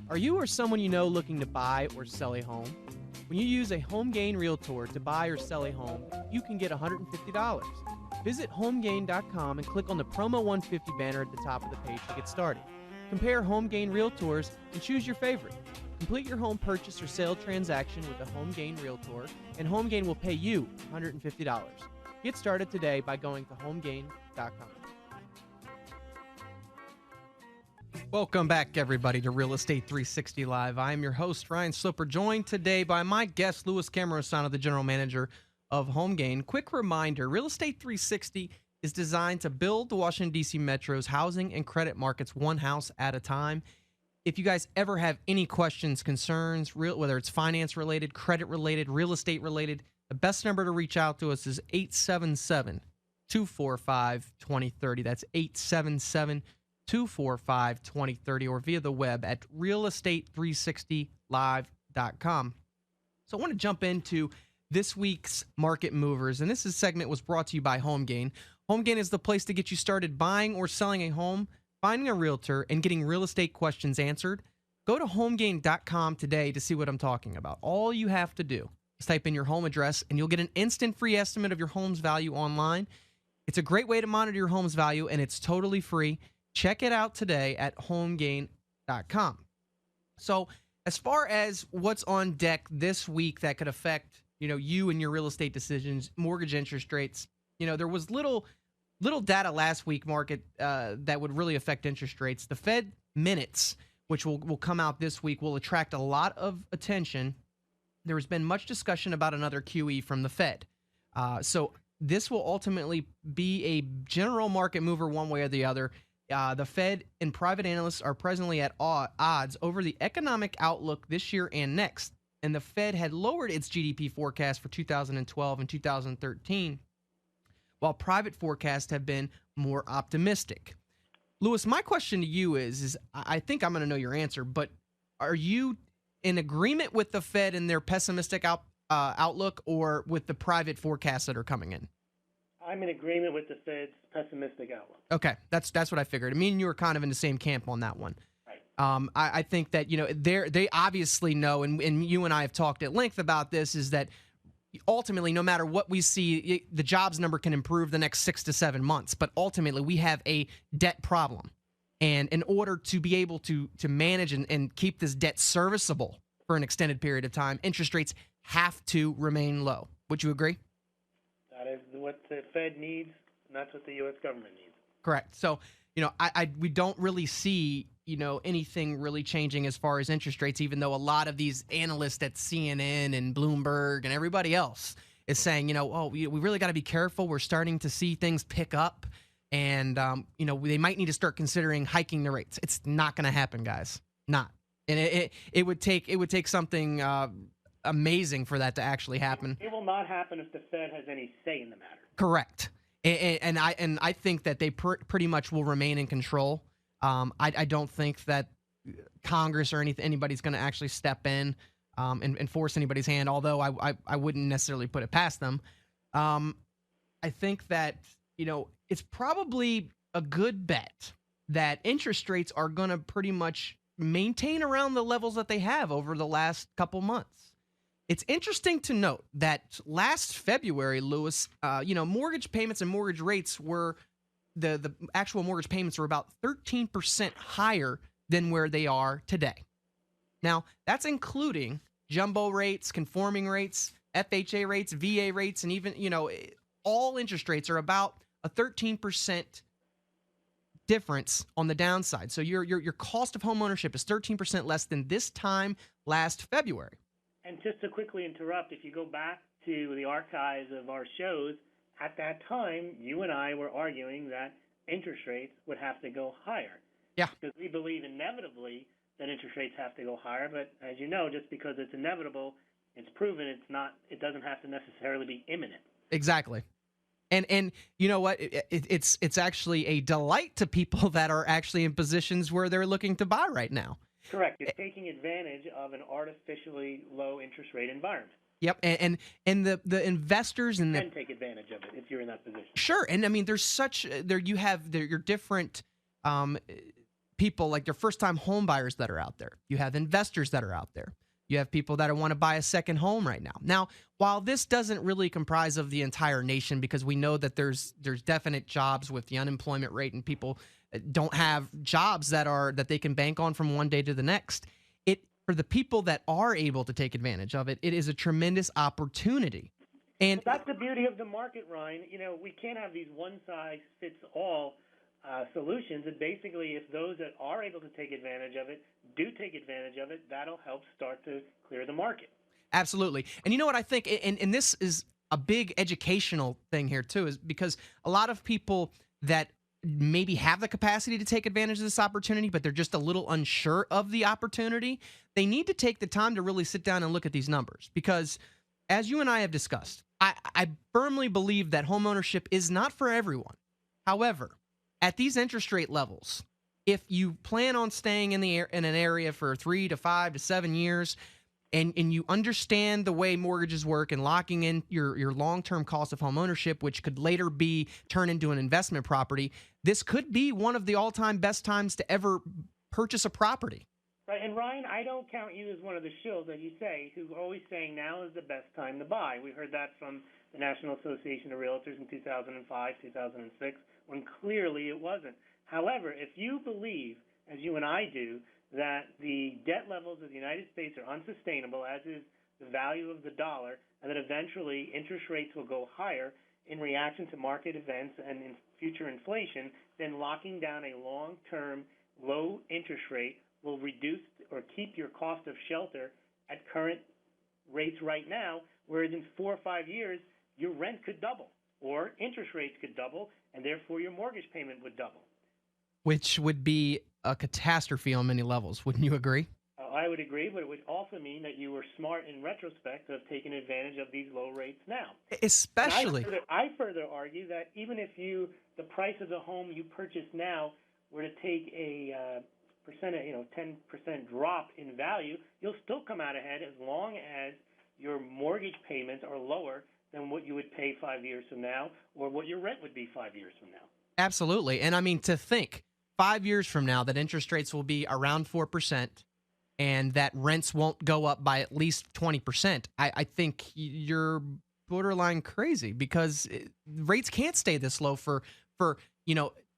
Are you or someone you know looking to buy or sell a home? When you use a HomeGain Realtor to buy or sell a home, you can get $150. Visit homegain.com and click on the Promo 150 banner at the top of the page to get started. Compare HomeGain Realtors and choose your favorite. Complete your home purchase or sale transaction with a HomeGain Realtor, and HomeGain will pay you $150. Get started today by going to homegain.com. Welcome back, everybody, to Real Estate 360 Live. I am your host, Ryan Slipper, joined today by my guest, Louis Cammarosano, the general manager of HomeGain. Quick reminder, Real Estate 360 is designed to build the Washington, D.C. Metro's housing and credit markets one house at a time. If you guys ever have any questions, concerns, whether it's finance-related, credit-related, real estate-related, the best number to reach out to us is 877-245-2030. That's 877-245-2030, or via the web at realestate360live.com. So I want to jump into this week's Market Movers, and this segment was brought to you by HomeGain. HomeGain is the place to get you started buying or selling a home, finding a realtor, and getting real estate questions answered. Go to homegain.com today to see what I'm talking about. All you have to do is type in your home address, and you'll get an instant free estimate of your home's value online. It's a great way to monitor your home's value, and it's totally free. Check it out today at homegain.com. So as far as what's on deck this week that could affect, you and your real estate decisions, mortgage interest rates, there was little data last week, market, that would really affect interest rates. The Fed minutes, which will come out this week, will attract a lot of attention. There has been much discussion about another QE from the Fed. So this will ultimately be a general market mover one way or the other. The Fed and private analysts are presently at odds over the economic outlook this year and next. And the Fed had lowered its GDP forecast for 2012 and 2013, while private forecasts have been more optimistic. Louis, my question to you is I think I'm going to know your answer, but are you in agreement with the Fed and their pessimistic outlook, or with the private forecasts that are coming in? I'm in agreement with the Fed's pessimistic outlook. Okay, that's what I figured. I mean, you were kind of in the same camp on that one. Right. I think that they obviously know, and you and I have talked at length about this, is that ultimately, no matter what we see, the jobs number can improve the next 6 to 7 months, but ultimately we have a debt problem. And in order to be able to manage and keep this debt serviceable for an extended period of time, interest rates have to remain low. Would you agree? That is what the Fed needs, and that's what the U.S. government needs. Correct. So, we don't really see, anything really changing as far as interest rates, even though a lot of these analysts at CNN and Bloomberg and everybody else is saying, we really got to be careful. We're starting to see things pick up, and, they might need to start considering hiking the rates. It's not going to happen, guys. Not. And it would take something amazing for that to actually happen. It will not happen if the Fed has any say in the matter. Correct. And I think that they pretty much will remain in control. I don't think that Congress or anybody's going to actually step in and force anybody's hand, although I wouldn't necessarily put it past them. I think that, it's probably a good bet that interest rates are going to pretty much maintain around the levels that they have over the last couple months. It's interesting to note that last February, Louis, mortgage payments and mortgage rates were the actual mortgage payments were about 13% higher than where they are today. Now, that's including jumbo rates, conforming rates, FHA rates, VA rates, and even, all interest rates are about a 13% difference on the downside. So your cost of home ownership is 13% less than this time last February. And just to quickly interrupt, if you go back to the archives of our shows, at that time, you and I were arguing that interest rates would have to go higher. Yeah. Because we believe inevitably that interest rates have to go higher. But as you know, just because it's inevitable, it's proven it doesn't have to necessarily be imminent. Exactly. And you know what? It's actually a delight to people that are actually in positions where they're looking to buy right now. Correct. It's taking advantage of an artificially low interest rate environment. Yep, and the investors and can take advantage of it if you're in that position. Sure, and I mean, there's your different people like your first-time home buyers that are out there. You have investors that are out there. You have people that want to buy a second home right now. Now, while this doesn't really comprise of the entire nation, because we know that there's definite jobs with the unemployment rate and people don't have jobs that they can bank on from one day to the next. For the people that are able to take advantage of it, it is a tremendous opportunity. And that's the beauty of the market, Ryan. We can't have these one-size-fits-all solutions. And basically, if those that are able to take advantage of it do take advantage of it, that'll help start to clear the market. Absolutely. And you know what I think, and this is a big educational thing here too, is because a lot of people that maybe have the capacity to take advantage of this opportunity, but they're just a little unsure of the opportunity, they need to take the time to really sit down and look at these numbers. Because as you and I have discussed, I firmly believe that homeownership is not for everyone. However, at these interest rate levels, if you plan on staying in an area for 3 to 5 to 7 years, and you understand the way mortgages work and locking in your long-term cost of home ownership, which could later be turned into an investment property, this could be one of the all-time best times to ever purchase a property. Right, and Ryan, I don't count you as one of the shills that you say who's always saying now is the best time to buy. We heard that from the National Association of Realtors in 2005, 2006, when clearly it wasn't. However, if you believe, as you and I do, that the debt levels of the United States are unsustainable, as is the value of the dollar, and that eventually interest rates will go higher in reaction to market events and in future inflation, then locking down a long-term low interest rate will reduce or keep your cost of shelter at current rates right now, whereas in 4 or 5 years, your rent could double or interest rates could double, and therefore your mortgage payment would double. Which would be a catastrophe on many levels. Wouldn't you agree? I would agree, but it would also mean that you were smart in retrospect of taking advantage of these low rates now. Especially. I further argue that even if the price of the home you purchase now were to take a 10% drop in value, you'll still come out ahead as long as your mortgage payments are lower than what you would pay 5 years from now or what your rent would be 5 years from now. Absolutely. And I mean, to think 5 years from now that interest rates will be around 4% and that rents won't go up by at least 20%, I think you're borderline crazy, because rates can't stay this low for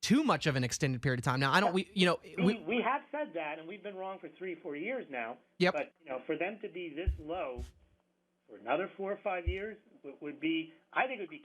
too much of an extended period of time. Now, we have said that, and we've been wrong for 3 or 4 years now. Yep. But for them to be this low for another 4 or 5 years would be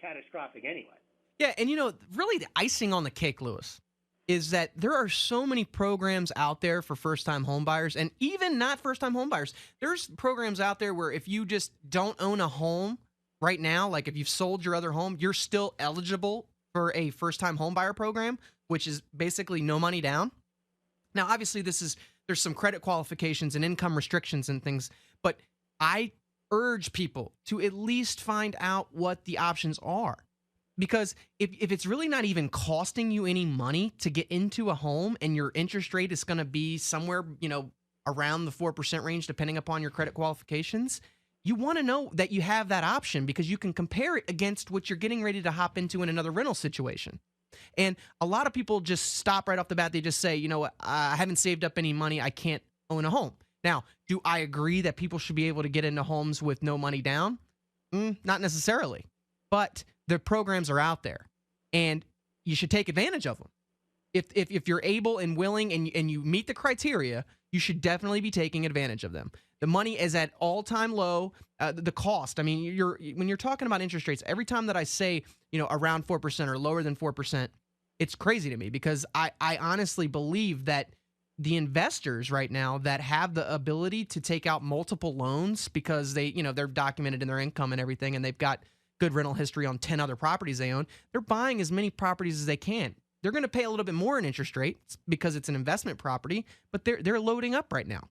catastrophic anyway. Yeah, and really the icing on the cake, Lewis, is that there are so many programs out there for first-time homebuyers, and even not first-time homebuyers. There's programs out there where if you just don't own a home right now, like if you've sold your other home, you're still eligible for a first-time homebuyer program, which is basically no money down. Now, obviously, there's some credit qualifications and income restrictions and things, but I urge people to at least find out what the options are. Because if it's really not even costing you any money to get into a home and your interest rate is going to be somewhere, around the 4% range, depending upon your credit qualifications, you want to know that you have that option because you can compare it against what you're getting ready to hop into in another rental situation. And a lot of people just stop right off the bat. They just say, I haven't saved up any money. I can't own a home. Now, do I agree that people should be able to get into homes with no money down? Not necessarily. But the programs are out there, and you should take advantage of them. If you're able and willing and you meet the criteria, you should definitely be taking advantage of them. The money is at all-time low. The cost, I mean, when you're talking about interest rates, every time that I say, around 4% or lower than 4%, it's crazy to me because I honestly believe that the investors right now that have the ability to take out multiple loans because they're documented in their income and everything, and they've got good rental history on 10 other properties they own, they're buying as many properties as they can. They're going to pay a little bit more in interest rates because it's an investment property, but they're loading up right now.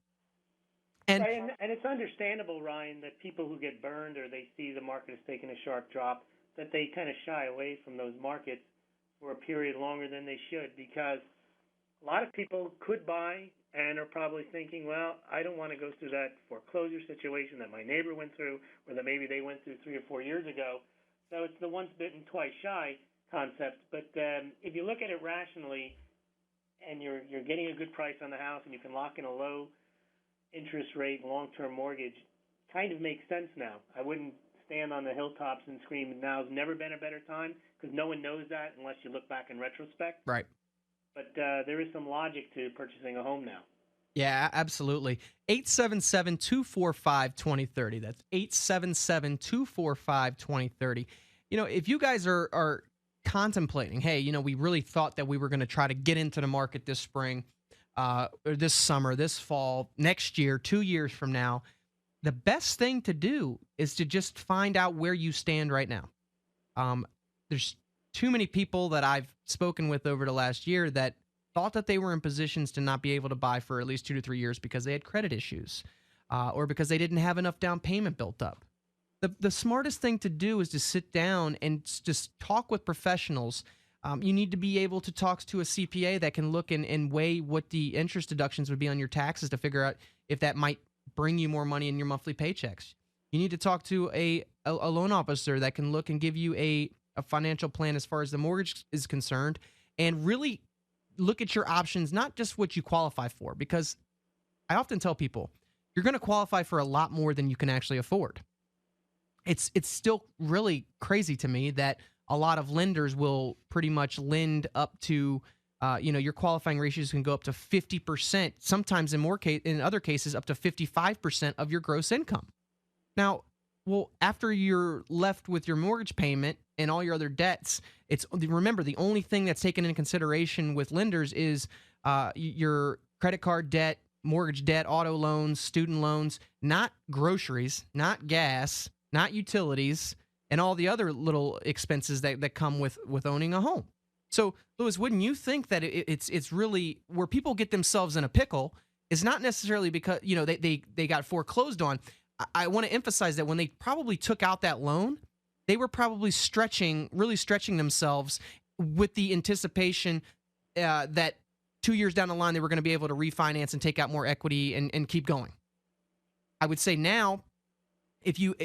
And it's understandable, Ryan, that people who get burned or they see the market has taken a sharp drop, that they kind of shy away from those markets for a period longer than they should, because a lot of people could buy and are probably thinking, well, I don't want to go through that foreclosure situation that my neighbor went through or that maybe they went through 3 or 4 years ago. So it's the once bitten, twice shy concept. But if you look at it rationally, and you're getting a good price on the house, and you can lock in a low interest rate long-term mortgage, kind of makes sense now. I wouldn't stand on the hilltops and scream, now's never been a better time, because no one knows that unless you look back in retrospect. Right. But there is some logic to purchasing a home now. Yeah, absolutely. 877-245-2030. That's 877-245-2030. If you guys are contemplating, hey, we really thought that we were going to try to get into the market this spring, or this summer, this fall, next year, 2 years from now, the best thing to do is to just find out where you stand right now. There's too many people that I've spoken with over the last year that thought that they were in positions to not be able to buy for at least 2 to 3 years because they had credit issues, or because they didn't have enough down payment built up. The smartest thing to do is to sit down and just talk with professionals. You need to be able to talk to a CPA that can look and weigh what the interest deductions would be on your taxes to figure out if that might bring you more money in your monthly paychecks. You need to talk to a loan officer that can look and give you a financial plan as far as the mortgage is concerned, and really look at your options, not just what you qualify for, because I often tell people you're going to qualify for a lot more than you can actually afford. It's still really crazy to me that a lot of lenders will pretty much lend up to, your qualifying ratios can go up to 50%, sometimes in other cases up to 55% of your gross income. Now, after you're left with your mortgage payment and all your other debts, remember, the only thing that's taken into consideration with lenders is your credit card debt, mortgage debt, auto loans, student loans, not groceries, not gas, not utilities, and all the other little expenses that come with owning a home. So, Louis, wouldn't you think that it's really where people get themselves in a pickle is not necessarily because they got foreclosed on. I want to emphasize that when they probably took out that loan, they were probably really stretching themselves with the anticipation that 2 years down the line they were going to be able to refinance and take out more equity and keep going. I would say now, if you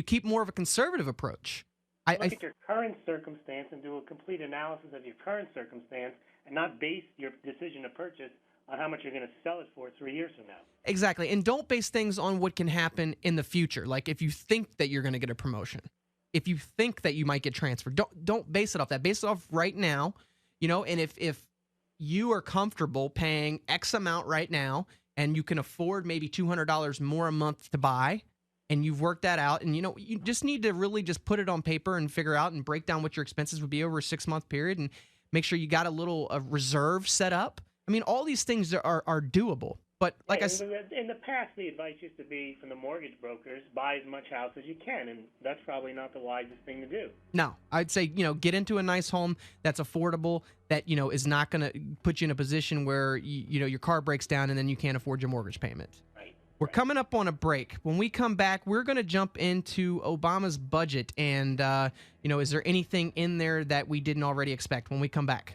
keep more of a conservative approach. Look at your current circumstance and do a complete analysis of your current circumstance, and not base your decision to purchase on how much you're going to sell it for 3 years from now. Exactly. And don't base things on what can happen in the future. Like if you think that you're going to get a promotion, if you think that you might get transferred, don't base it off that. Base it off right now, and if you are comfortable paying X amount right now and you can afford maybe $200 more a month to buy, and you've worked that out, and you just need to really just put it on paper and figure out and break down what your expenses would be over a 6-month period, and make sure you got a little reserve set up. I mean, all these things are doable. But like I said, in the past, the advice used to be from the mortgage brokers: buy as much house as you can, and that's probably not the wisest thing to do. No, I'd say get into a nice home that's affordable, that is not going to put you in a position where your car breaks down and then you can't afford your mortgage payment. Right. We're coming up on a break. When we come back, we're going to jump into Obama's budget, and is there anything in there that we didn't already expect? When we come back.